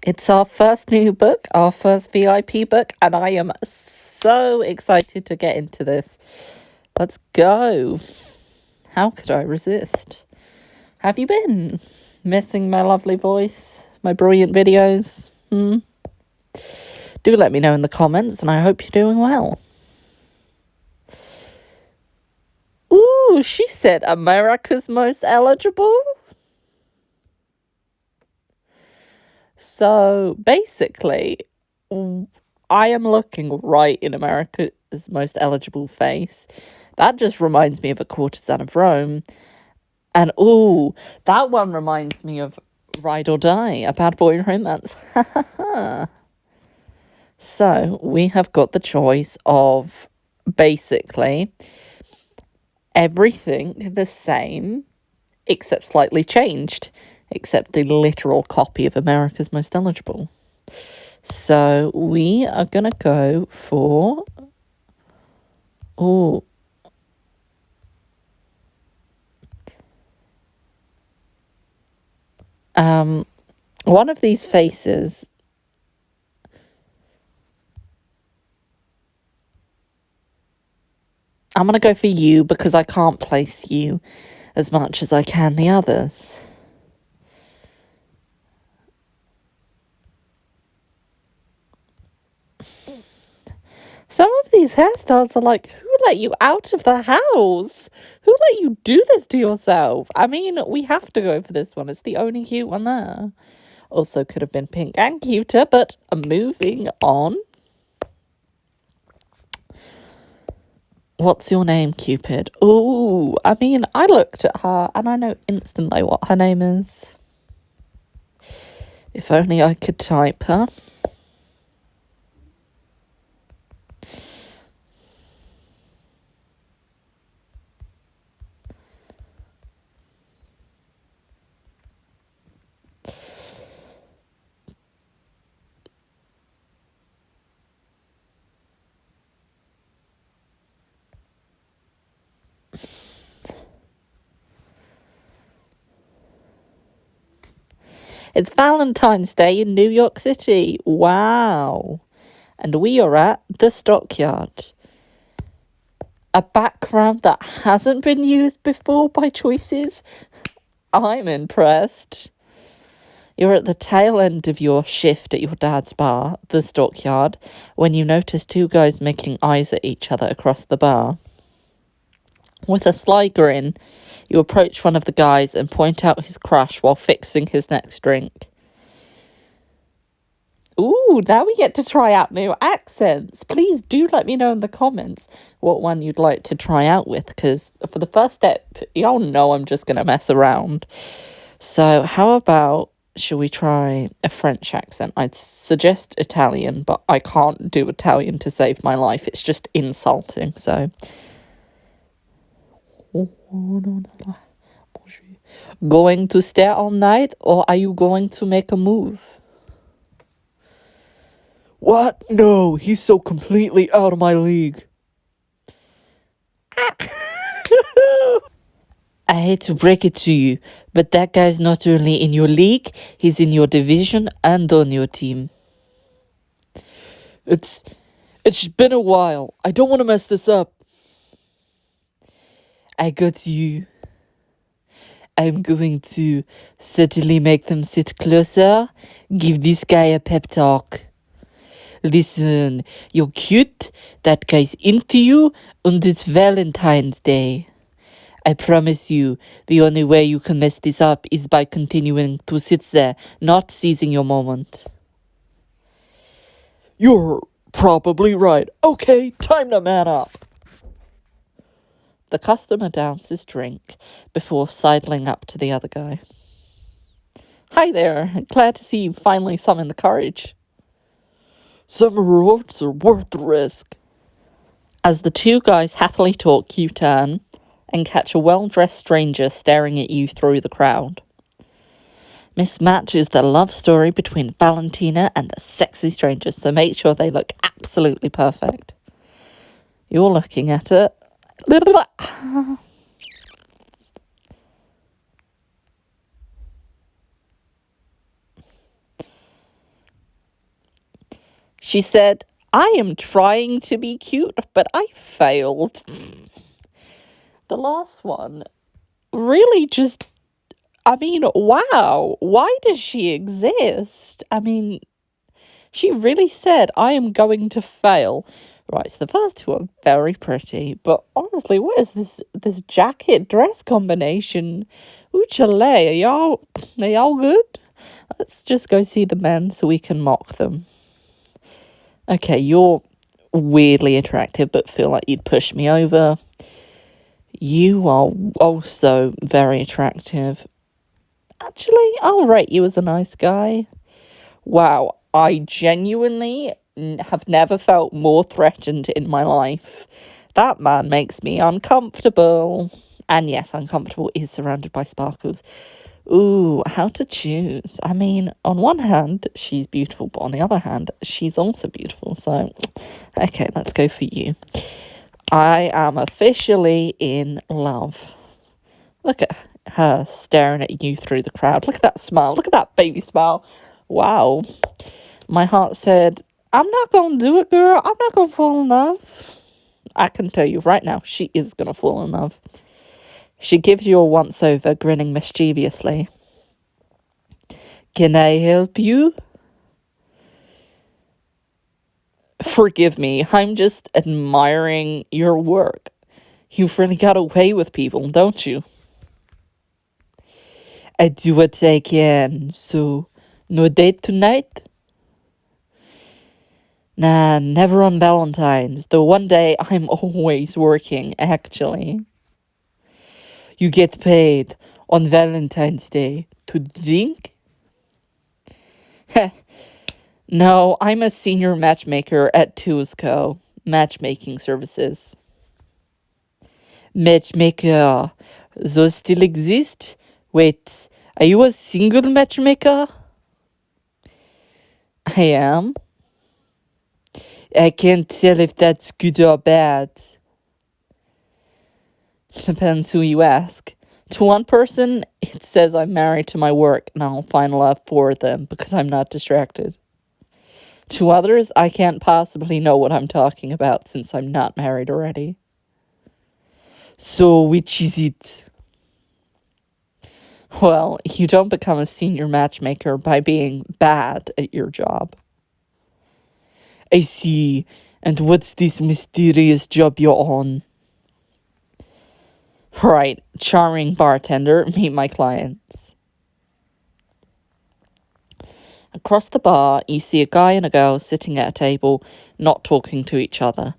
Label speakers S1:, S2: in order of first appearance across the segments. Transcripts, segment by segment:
S1: It's our first new book, our first VIP book, and I am so excited to get into this. Let's go. How could I resist? Have you been missing my lovely voice, my brilliant videos? Do let me know in the comments, and I hope you're doing well. Ooh, she said America's most eligible. So basically, I am looking right in America's most eligible face. That just reminds me of A Courtesan of Rome. And ooh, that one reminds me of Ride or Die, a bad boy romance. So we have got the choice of basically everything the same, except slightly changed, except the literal copy of America's Most Eligible. So we are going to go for... Ooh. One of these faces... I'm going to go for you because I can't place you as much as I can the others. Some of these hairstyles are like, who let you out of the house? Who let you do this to yourself? I mean, we have to go for this one. It's the only cute one there. Also could have been pink and cuter, but moving on. What's your name, Cupid? Ooh, I mean, I looked at her and I know instantly what her name is. If only I could type her. It's Valentine's Day in New York City. Wow. And we are at the Stockyard. A background that hasn't been used before by choices. I'm impressed. You're at the tail end of your shift at your dad's bar, the Stockyard, when you notice two guys making eyes at each other across the bar. With a sly grin, you approach one of the guys and point out his crush while fixing his next drink. Ooh, now we get to try out new accents. Please do let me know in the comments what one you'd like to try out with, because for the first step, y'all know I'm just going to mess around. So how about, should we try a French accent? I'd suggest Italian, but I can't do Italian to save my life. It's just insulting, so... Going to stay all night, or are you going to make a move? What? No, he's so completely out of my league. I hate to break it to you, but that guy's not only in your league, he's in your division and on your team. It's been a while. I don't want to mess this up. I got you. I'm going to certainly make them sit closer, give this guy a pep talk. Listen, you're cute, that guy's into you, and it's Valentine's Day. I promise you, the only way you can mess this up is by continuing to sit there, not seizing your moment. You're probably right. Okay, time to man up. The customer downs his drink before sidling up to the other guy. Hi there, glad to see you finally summon the courage. Some rewards are worth the risk. As the two guys happily talk, you turn and catch a well-dressed stranger staring at you through the crowd. Miss Match is the love story between Valentina and the sexy stranger, so make sure they look absolutely perfect. You're looking at it. She said, I am trying to be cute, but I failed. The last one really just, wow, why does she exist? She really said, I am going to fail. Right, so the first two are very pretty, but honestly, what is this jacket dress combination? Uchale, are y'all good? Let's just go see the men so we can mock them. Okay, you're weirdly attractive, but feel like you'd push me over. You are also very attractive. Actually, I'll rate you as a nice guy. Wow, I genuinely have never felt more threatened in my life. That man makes me uncomfortable. And yes, uncomfortable is surrounded by sparkles. Ooh, how to choose? On one hand, she's beautiful, but on the other hand, she's also beautiful. So, okay, let's go for you. I am officially in love. Look at her staring at you through the crowd. Look at that smile. Look at that baby smile. Wow. My heart said, I'm not going to do it, girl. I'm not going to fall in love. I can tell you right now, she is going to fall in love. She gives you a once-over, grinning mischievously. Can I help you? Forgive me, I'm just admiring your work. You've really got away with people, don't you? I do what I can, so no date tonight? Nah, never on Valentine's. The one day I'm always working, actually. You get paid on Valentine's Day to drink? No, I'm a senior matchmaker at Tuesco, matchmaking services. Matchmaker, those still exist? Wait, are you a single matchmaker? I am. I can't tell if that's good or bad. Depends who you ask. To one person, it says I'm married to my work and I'll find love for them because I'm not distracted. To others, I can't possibly know what I'm talking about since I'm not married already. So, which is it? Well, you don't become a senior matchmaker by being bad at your job. I see. And what's this mysterious job you're on? Right, charming bartender, meet my clients. Across the bar, you see a guy and a girl sitting at a table, not talking to each other.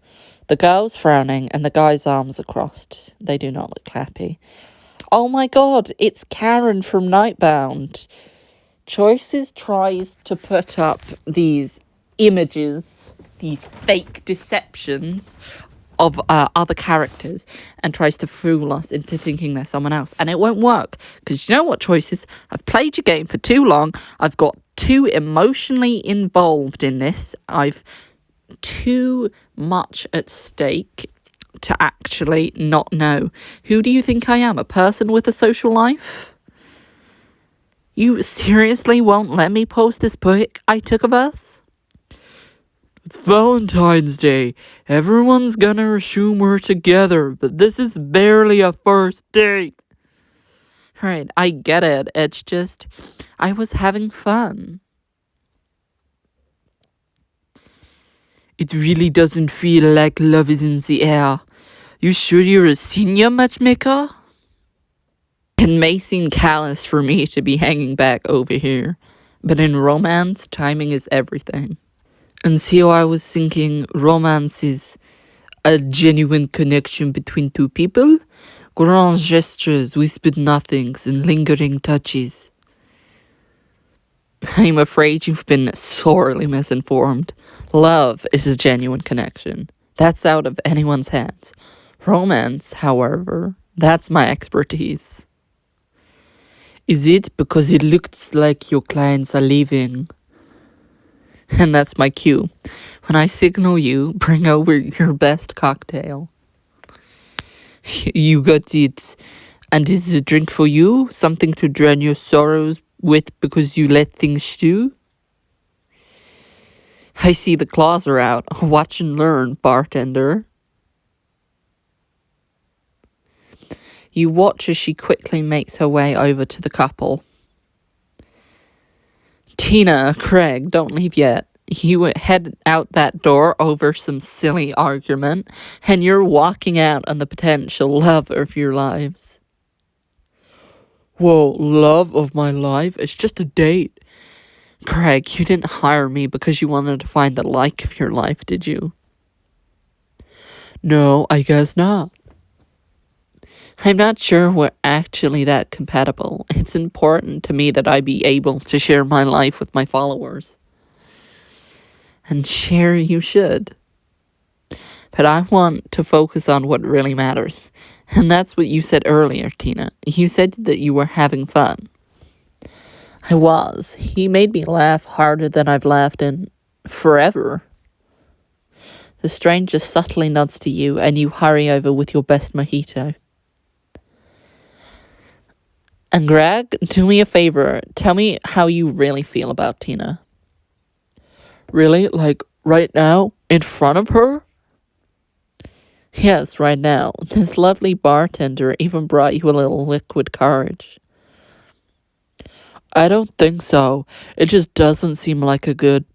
S1: The girl's frowning and the guy's arms are crossed. They do not look happy. Oh my god, it's Karen from Nightbound. Choices tries to put up these images, these fake deceptions of other characters and tries to fool us into thinking they're someone else. And it won't work. Because you know what, Choices? I've played your game for too long. I've got too emotionally involved in this. I've too much at stake to actually not know. Who do you think I am? A person with a social life? You seriously won't let me post this pic I took of us? It's Valentine's Day. Everyone's gonna assume we're together, but this is barely a first date. Right, I get it. It's just, I was having fun. It really doesn't feel like love is in the air. You sure you're a senior matchmaker? It may seem callous for me to be hanging back over here, but in romance, timing is everything. And so I was thinking romance is a genuine connection between two people, grand gestures, whispered nothings, and lingering touches. I'm afraid you've been sorely misinformed. Love is a genuine connection. That's out of anyone's hands. Romance, however, that's my expertise. Is it because it looks like your clients are leaving? And that's my cue. When I signal you, bring over your best cocktail. You got it. And is a drink for you? Something to drown your sorrows with because you let things stew? I see the claws are out. Watch and learn, bartender. You watch as she quickly makes her way over to the couple. Tina, Craig, don't leave yet. You head out that door over some silly argument, and you're walking out on the potential love of your lives. Whoa, love of my life? It's just a date. Craig, you didn't hire me because you wanted to find the like of your life, did you? No, I guess not. I'm not sure we're actually that compatible. It's important to me that I be able to share my life with my followers. And share you should. But I want to focus on what really matters. And that's what you said earlier, Tina. You said that you were having fun. I was. He made me laugh harder than I've laughed in forever. The stranger subtly nods to you, and you hurry over with your best mojito. And Greg, do me a favor. Tell me how you really feel about Tina. Really? Like, right now? In front of her? Yes, right now. This lovely bartender even brought you a little liquid courage. I don't think so. It just doesn't seem like a good...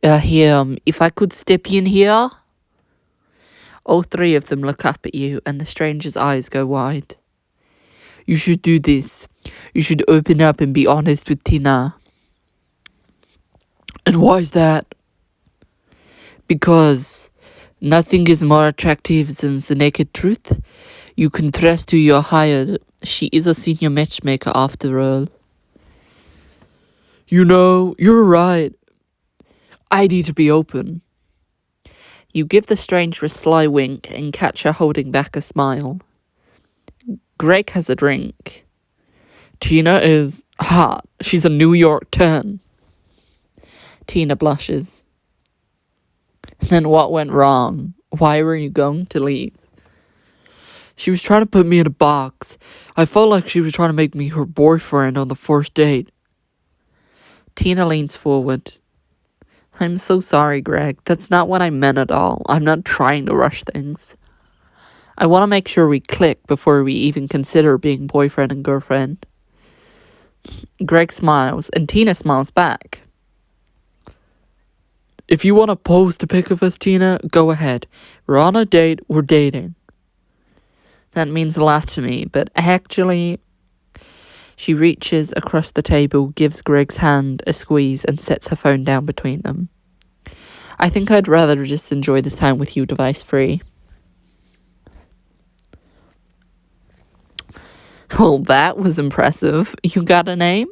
S1: if I could step in here? All three of them look up at you, and the stranger's eyes go wide. You should do this. You should open up and be honest with Tina. And why is that? Because nothing is more attractive than the naked truth. You can trust who you're hired. She is a senior matchmaker after all. You know, you're right. I need to be open. You give the stranger a sly wink and catch her holding back a smile. Greg has a drink. Tina is hot. She's a New York 10. Tina blushes. Then what went wrong? Why were you going to leave? She was trying to put me in a box. I felt like she was trying to make me her boyfriend on the first date. Tina leans forward. I'm so sorry, Greg. That's not what I meant at all. I'm not trying to rush things. I want to make sure we click before we even consider being boyfriend and girlfriend. Greg smiles, and Tina smiles back. If you want to post a pic of us, Tina, go ahead. We're on a date, we're dating. That means a lot to me, but actually... She reaches across the table, gives Greg's hand a squeeze, and sets her phone down between them. I think I'd rather just enjoy this time with you device-free. Well, that was impressive. You got a name?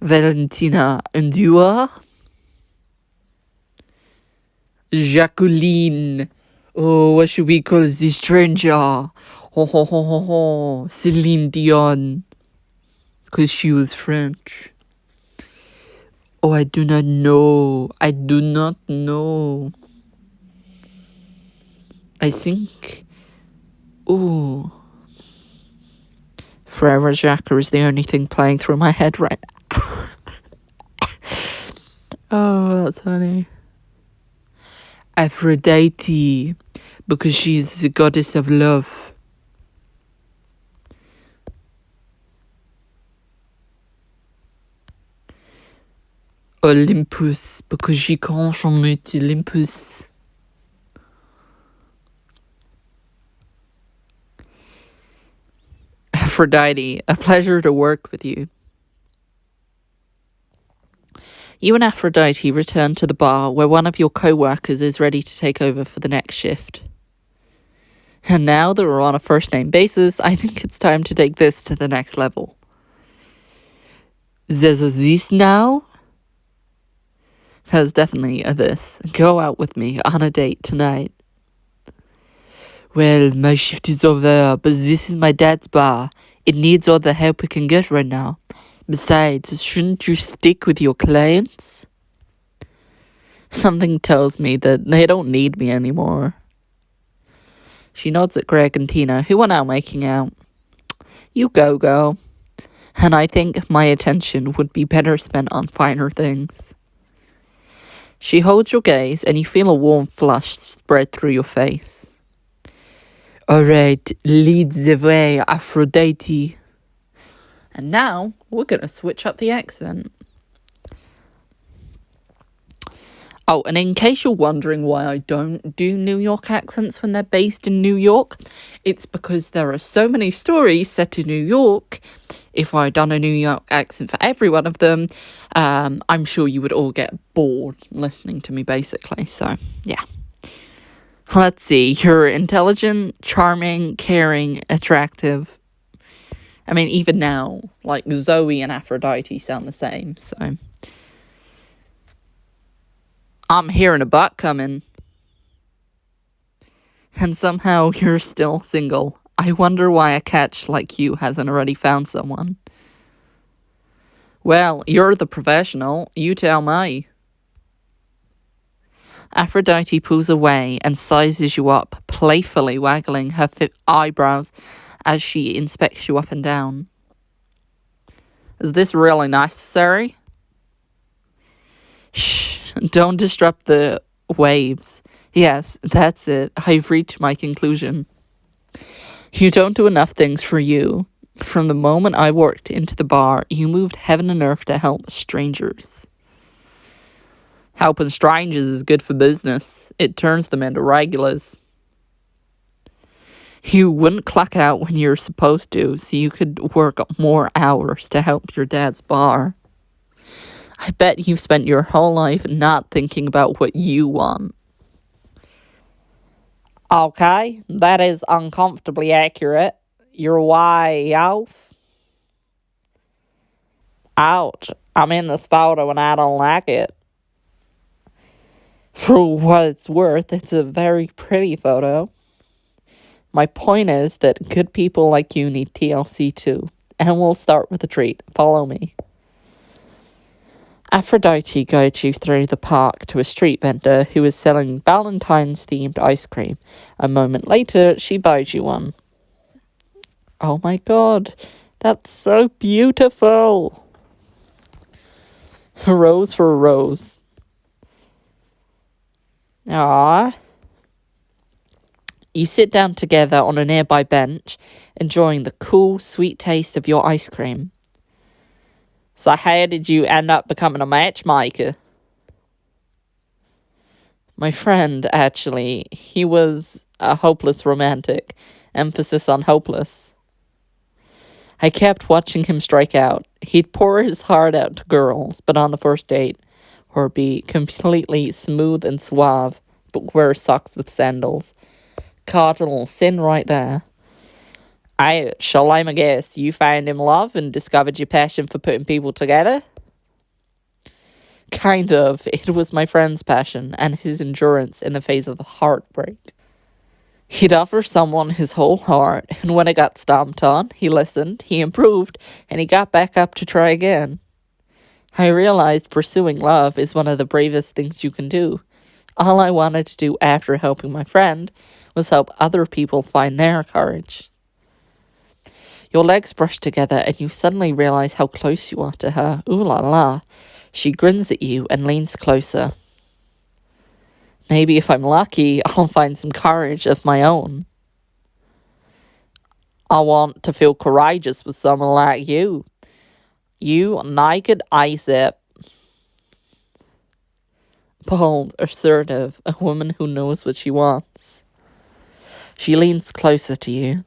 S1: Valentina. And you are? Jacqueline. Oh, what should we call this stranger? Ho ho ho ho ho. Celine Dion. Because she was French. Oh, I do not know. I do not know. I think... Ooh... Forever Jacquer is the only thing playing through my head right now. Oh, that's funny. Aphrodite, because she's the goddess of love. Olympus, because she crache en Mount Olympus. Aphrodite, a pleasure to work with you. You and Aphrodite return to the bar where one of your co-workers is ready to take over for the next shift. And now that we're on a first-name basis, I think it's time to take this to the next level. There's a this now? There's definitely a this. Go out with me on a date tonight. Well, my shift is over, but this is my dad's bar. It needs all the help it can get right now. Besides, shouldn't you stick with your clients? Something tells me that they don't need me anymore. She nods at Greg and Tina, who are now making out. You go, girl. And I think my attention would be better spent on finer things. She holds your gaze and you feel a warm flush spread through your face. Alright, lead the way, Aphrodite. And now, we're gonna switch up the accent. Oh, and in case you're wondering why I don't do New York accents when they're based in New York, it's because there are so many stories set in New York. If I'd done a New York accent for every one of them, I'm sure you would all get bored listening to me, basically. So, yeah. Let's see. You're intelligent, charming, caring, attractive. I mean, even now, like Zoe and Aphrodite sound the same, so... I'm hearing a butt coming. And somehow you're still single. I wonder why a catch like you hasn't already found someone. Well, you're the professional. You tell me. Aphrodite pulls away and sizes you up, playfully waggling her eyebrows as she inspects you up and down. Is this really necessary? Shh, don't disrupt the waves. Yes, that's it. I've reached my conclusion. You don't do enough things for you. From the moment I walked into the bar, you moved heaven and earth to help strangers. Helping strangers is good for business. It turns them into regulars. You wouldn't clock out when you're supposed to, so you could work more hours to help your dad's bar. I bet you've spent your whole life not thinking about what you want. Okay, that is uncomfortably accurate. You're way off. Ouch, I'm in this photo and I don't like it. For what it's worth, it's a very pretty photo. My point is that good people like you need TLC too. And we'll start with a treat. Follow me. Aphrodite guides you through the park to a street vendor who is selling Valentine's-themed ice cream. A moment later, she buys you one. Oh my god, that's so beautiful. A rose for a rose. Ah. You sit down together on a nearby bench, enjoying the cool, sweet taste of your ice cream. So how did you end up becoming a matchmaker? My friend, actually, he was a hopeless romantic. Emphasis on hopeless. I kept watching him strike out. He'd pour his heart out to girls, but on the first date, or be completely smooth and suave, but wear socks with sandals. Cardinal sin right there. Shall I guess you found him love and discovered your passion for putting people together? Kind of. It was my friend's passion and his endurance in the face of heartbreak. He'd offer someone his whole heart, and when it got stomped on, he listened, he improved, and he got back up to try again. I realized pursuing love is one of the bravest things you can do. All I wanted to do after helping my friend was help other people find their courage. Your legs brush together and you suddenly realize how close you are to her. Ooh la la. She grins at you and leans closer. Maybe if I'm lucky, I'll find some courage of my own. I want to feel courageous with someone like you. You naked Isaac. Bold, assertive, a woman who knows what she wants. She leans closer to you.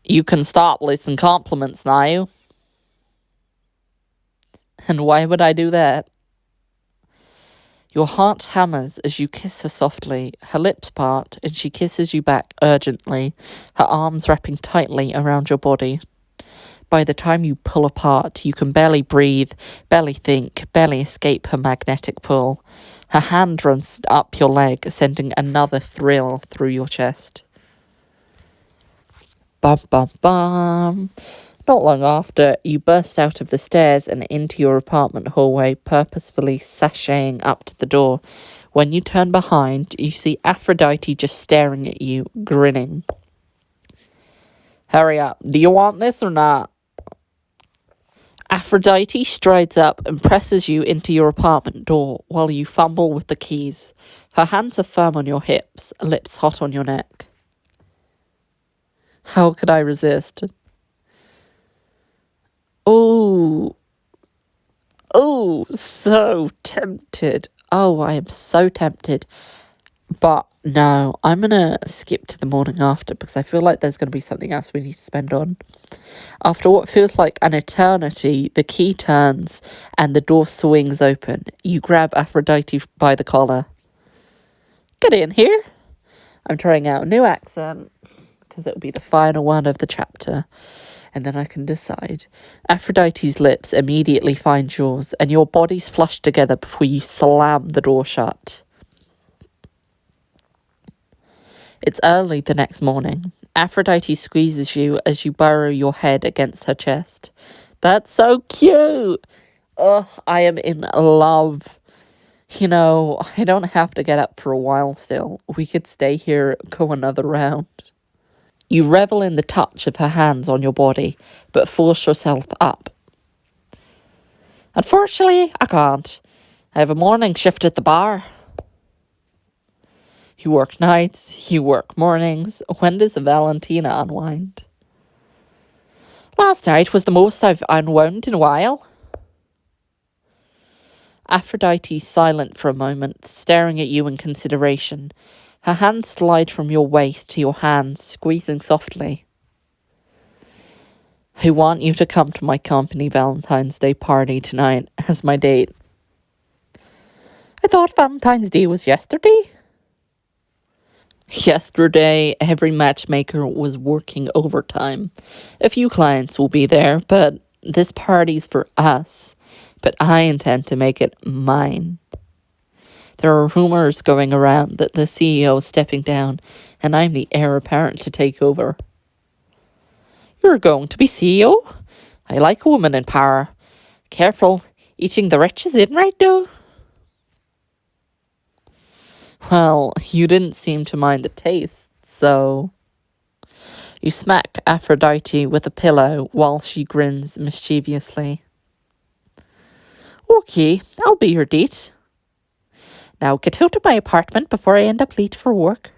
S1: You can stop listing compliments now. And why would I do that? Your heart hammers as you kiss her softly. Her lips part, and she kisses you back urgently, her arms wrapping tightly around your body. By the time you pull apart, you can barely breathe, barely think, barely escape her magnetic pull. Her hand runs up your leg, sending another thrill through your chest. Bum, bum, bum. Not long after, you burst out of the stairs and into your apartment hallway, purposefully sashaying up to the door. When you turn behind, you see Aphrodite just staring at you, grinning. Hurry up. Do you want this or not? Aphrodite strides up and presses you into your apartment door while you fumble with the keys. Her hands are firm on your hips, lips hot on your neck. How could I resist? Oh, so tempted. Oh, I am so tempted. But no, I'm going to skip to the morning after because I feel like there's going to be something else we need to spend on. After what feels like an eternity, the key turns and the door swings open. You grab Aphrodite by the collar. Get in here. I'm trying out a new accent because it'll be the final one of the chapter. And then I can decide. Aphrodite's lips immediately find yours, and your bodies flush together before you slam the door shut. It's early the next morning. Aphrodite squeezes you as you burrow your head against her chest. That's so cute! Ugh, I am in love. You know, I don't have to get up for a while still. We could stay here, go another round. You revel in the touch of her hands on your body, but force yourself up. Unfortunately, I can't. I have a morning shift at the bar. You work nights, you work mornings. When does Valentina unwind? Last night was the most I've unwound in a while. Aphrodite's silent for a moment, staring at you in consideration. Her hands slide from your waist to your hands, squeezing softly. I want you to come to my company Valentine's Day party tonight as my date. I thought Valentine's Day was yesterday. Yesterday, every matchmaker was working overtime. A few clients will be there, but this party's for us. But I intend to make it mine. There are rumors going around that the CEO is stepping down, and I'm the heir apparent to take over. You're going to be CEO? I like a woman in power. Careful, eating the rich is in right now. Well, you didn't seem to mind the taste, so... You smack Aphrodite with a pillow while she grins mischievously. Okay, I'll be your date. Now get out of my apartment before I end up late for work.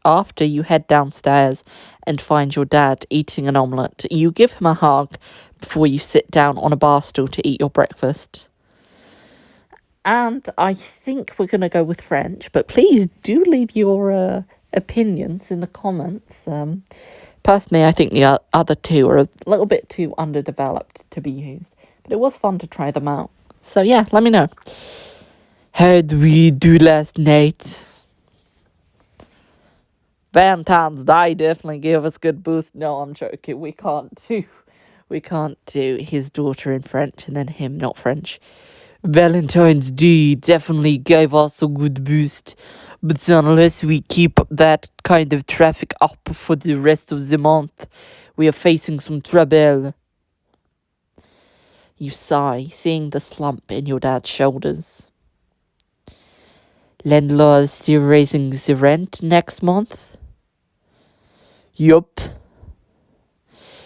S1: After you head downstairs and find your dad eating an omelette, you give him a hug before you sit down on a bar stool to eat your breakfast. And I think we're going to go with French, but please do leave your opinions in the comments. Personally, I think the other two are a little bit too underdeveloped to be used, but it was fun to try them out. So yeah, let me know. How'd we do last night? Valentine's Day definitely gave us a good boost. No, I'm joking. We can't do his daughter in French and then him not French. Valentine's Day definitely gave us a good boost, but unless we keep that kind of traffic up for the rest of the month, we are facing some trouble. You sigh, seeing the slump in your dad's shoulders. Landlord is still raising the rent next month? Yup.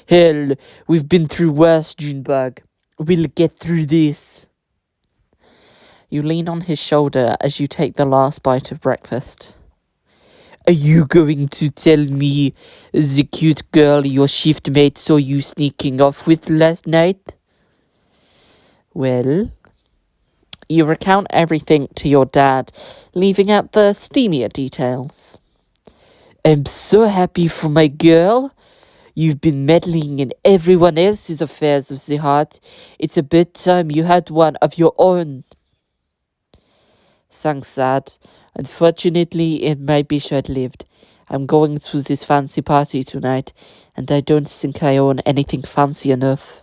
S1: Hell, we've been through worse, Junebug. We'll get through this. You lean on his shoulder as you take the last bite of breakfast. Are you going to tell me the cute girl your shift mate saw you sneaking off with last night? Well, you recount everything to your dad, leaving out the steamier details. I'm so happy for my girl. You've been meddling in everyone else's affairs of the heart. It's about time you had one of your own. Thanks, Dad. Unfortunately, it might be short-lived. I'm going to this fancy party tonight, and I don't think I own anything fancy enough.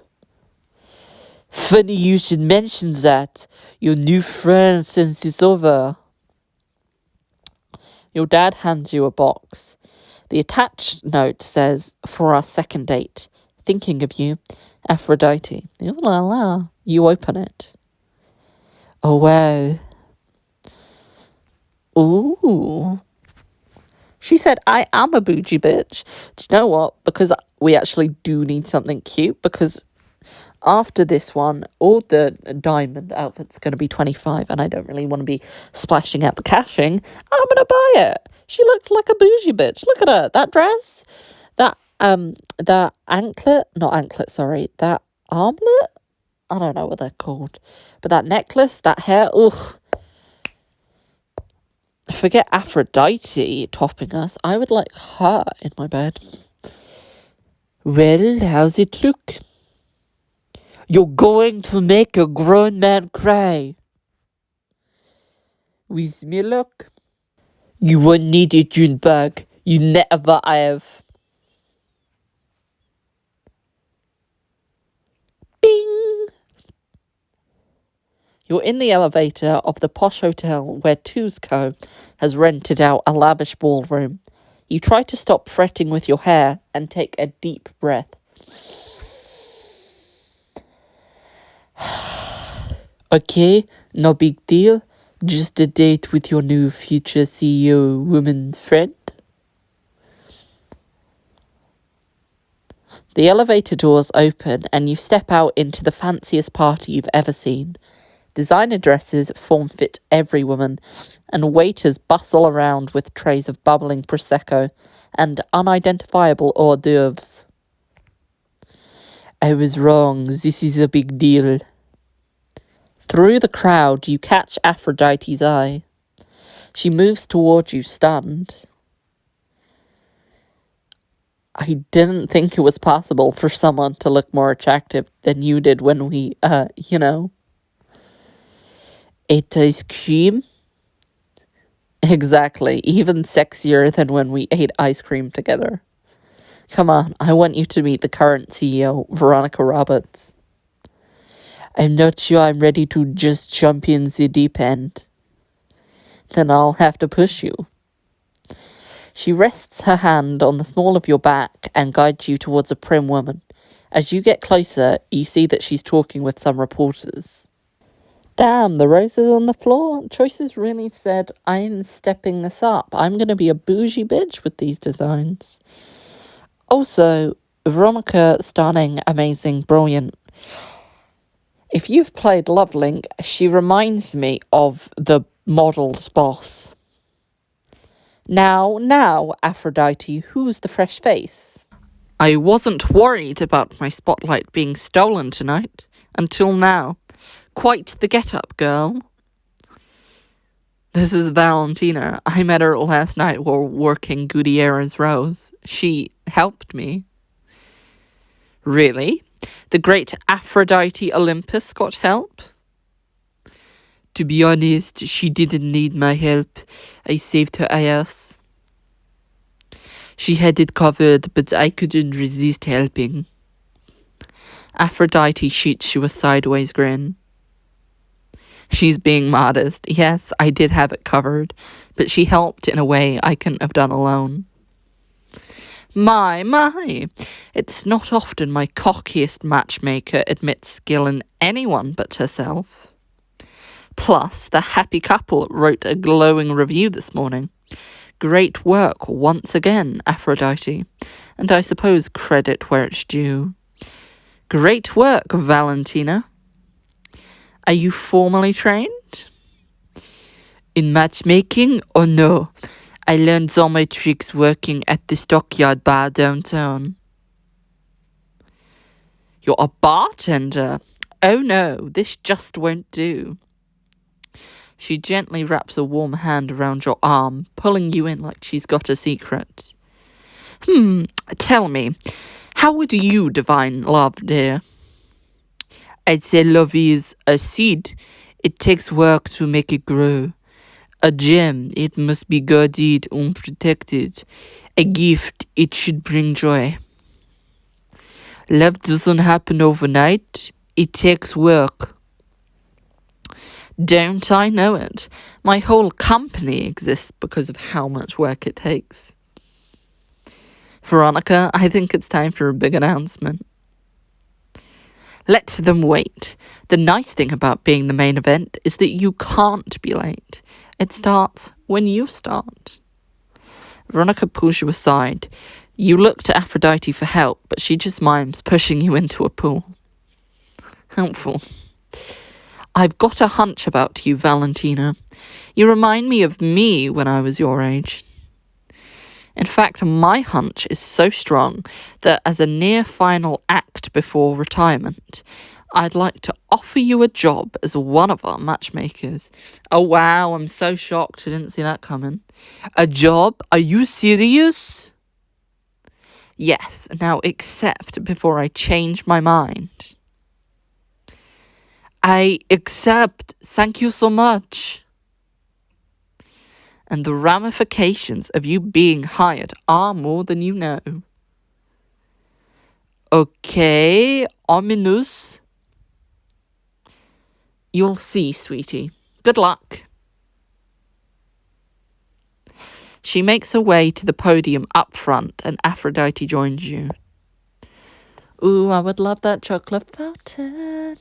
S1: Funny you should mention that. Your new friend sends this over. Your dad hands you a box. The attached note says, for our second date. Thinking of you, Aphrodite. La la. You open it. Oh, wow. Ooh. She said, I am a bougie bitch. Do you know what? Because we actually do need something cute, because after this one, all the diamond outfit's going to be 25, and I don't really want to be splashing out the cashing. I'm going to buy it. She looks like a bougie bitch. Look at her. That dress, that anklet, not anklet, sorry, that armlet? I don't know what they're called. But that necklace, that hair, ooh. Forget Aphrodite topping us. I would like her in my bed. Well, how's it look? You're going to make a grown man cry. Wish me luck. You won't need it, Junebug. You never have. Bing! You're in the elevator of the posh hotel where Tuzco has rented out a lavish ballroom. You try to stop fretting with your hair and take a deep breath. Okay, no big deal. Just a date with your new future CEO woman friend. The elevator doors open and you step out into the fanciest party you've ever seen. Designer dresses form-fit every woman, and waiters bustle around with trays of bubbling Prosecco and unidentifiable hors d'oeuvres. I was wrong. This is a big deal. Through the crowd, you catch Aphrodite's eye. She moves towards you, stunned. I didn't think it was possible for someone to look more attractive than you did when we, ate ice cream. Exactly, even sexier than when we ate ice cream together. Come on, I want you to meet the current CEO, Veronica Roberts. I'm not sure I'm ready to just jump in the deep end. Then I'll have to push you. She rests her hand on the small of your back and guides you towards a prim woman. As you get closer, you see that she's talking with some reporters. Damn, the roses on the floor. Choices really said, I'm stepping this up. I'm going to be a bougie bitch with these designs. Also, Veronica, stunning, amazing, brilliant. If you've played Love Link, she reminds me of the model's boss. Now, Aphrodite, who's the fresh face? I wasn't worried about my spotlight being stolen tonight, until now. Quite the get-up, girl. This is Valentina. I met her last night while working Gutierrez Rose. She helped me. Really? The great Aphrodite Olympus got help? To be honest, she didn't need my help. I saved her ass. She had it covered, but I couldn't resist helping. Aphrodite shoots you a sideways grin. She's being modest. Yes, I did have it covered, but she helped in a way I couldn't have done alone. My. It's not often my cockiest matchmaker admits skill in anyone but herself. Plus, the happy couple wrote a glowing review this morning. Great work once again, Aphrodite. And I suppose credit where it's due. Great work, Valentina. Are you formally trained? In matchmaking? Oh no. I learned all my tricks working at the Stockyard bar downtown. You're a bartender? Oh no, this just won't do. She gently wraps a warm hand around your arm, pulling you in like she's got a secret. Tell me, how would you define love, dear? I'd say love is a seed. It takes work to make it grow. A gem, it must be guarded and protected. A gift, it should bring joy. Love doesn't happen overnight. It takes work. Don't I know it? My whole company exists because of how much work it takes. Veronica, I think it's time for a big announcement. Let them wait. The nice thing about being the main event is that you can't be late. It starts when you start. Veronica pulls you aside. You look to Aphrodite for help, but she just mimes pushing you into a pool. Helpful. I've got a hunch about you, Valentina. You remind me of me when I was your age. In fact, my hunch is so strong that as a near final act before retirement, I'd like to offer you a job as one of our matchmakers. Oh wow, I'm so shocked. I didn't see that coming. A job? Are you serious? Yes, now accept before I change my mind. I accept. Thank you so much. And the ramifications of you being hired are more than you know. Okay, ominous. You'll see, sweetie. Good luck. She makes her way to the podium up front and Aphrodite joins you. Ooh, I would love that chocolate fountain.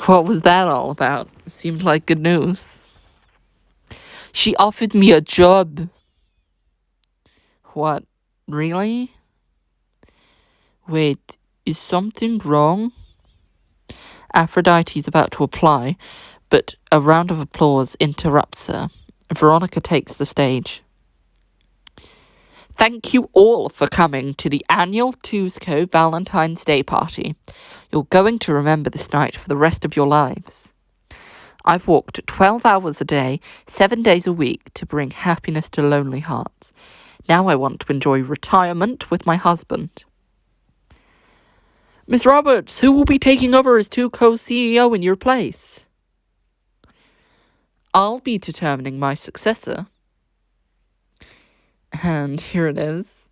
S1: What was that all about? Seemed like good news. She offered me a job. What? Really? Wait, is something wrong? Aphrodite's about to apply, but a round of applause interrupts her. Veronica takes the stage. Thank you all for coming to the annual Tuzco Valentine's Day party. You're going to remember this night for the rest of your lives. I've walked 12 hours a day, 7 days a week to bring happiness to lonely hearts. Now I want to enjoy retirement with my husband. Miss Roberts, who will be taking over as Tuzco CEO in your place? I'll be determining my successor. And here it is.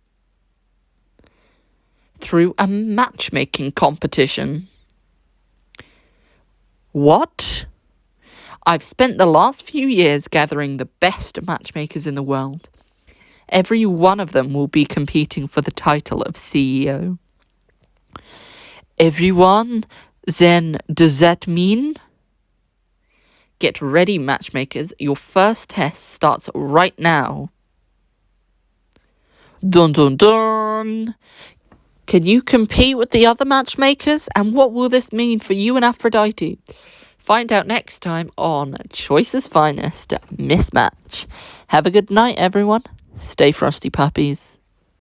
S1: Through a matchmaking competition. What? I've spent the last few years gathering the best matchmakers in the world. Every one of them will be competing for the title of CEO. Everyone? Then does that mean? Get ready, matchmakers. Your first test starts right now. Dun dun dun! Can you compete with the other matchmakers? And what will this mean for you and Aphrodite? Find out next time on Choice's Finest Mismatch. Have a good night, everyone. Stay frosty, puppies.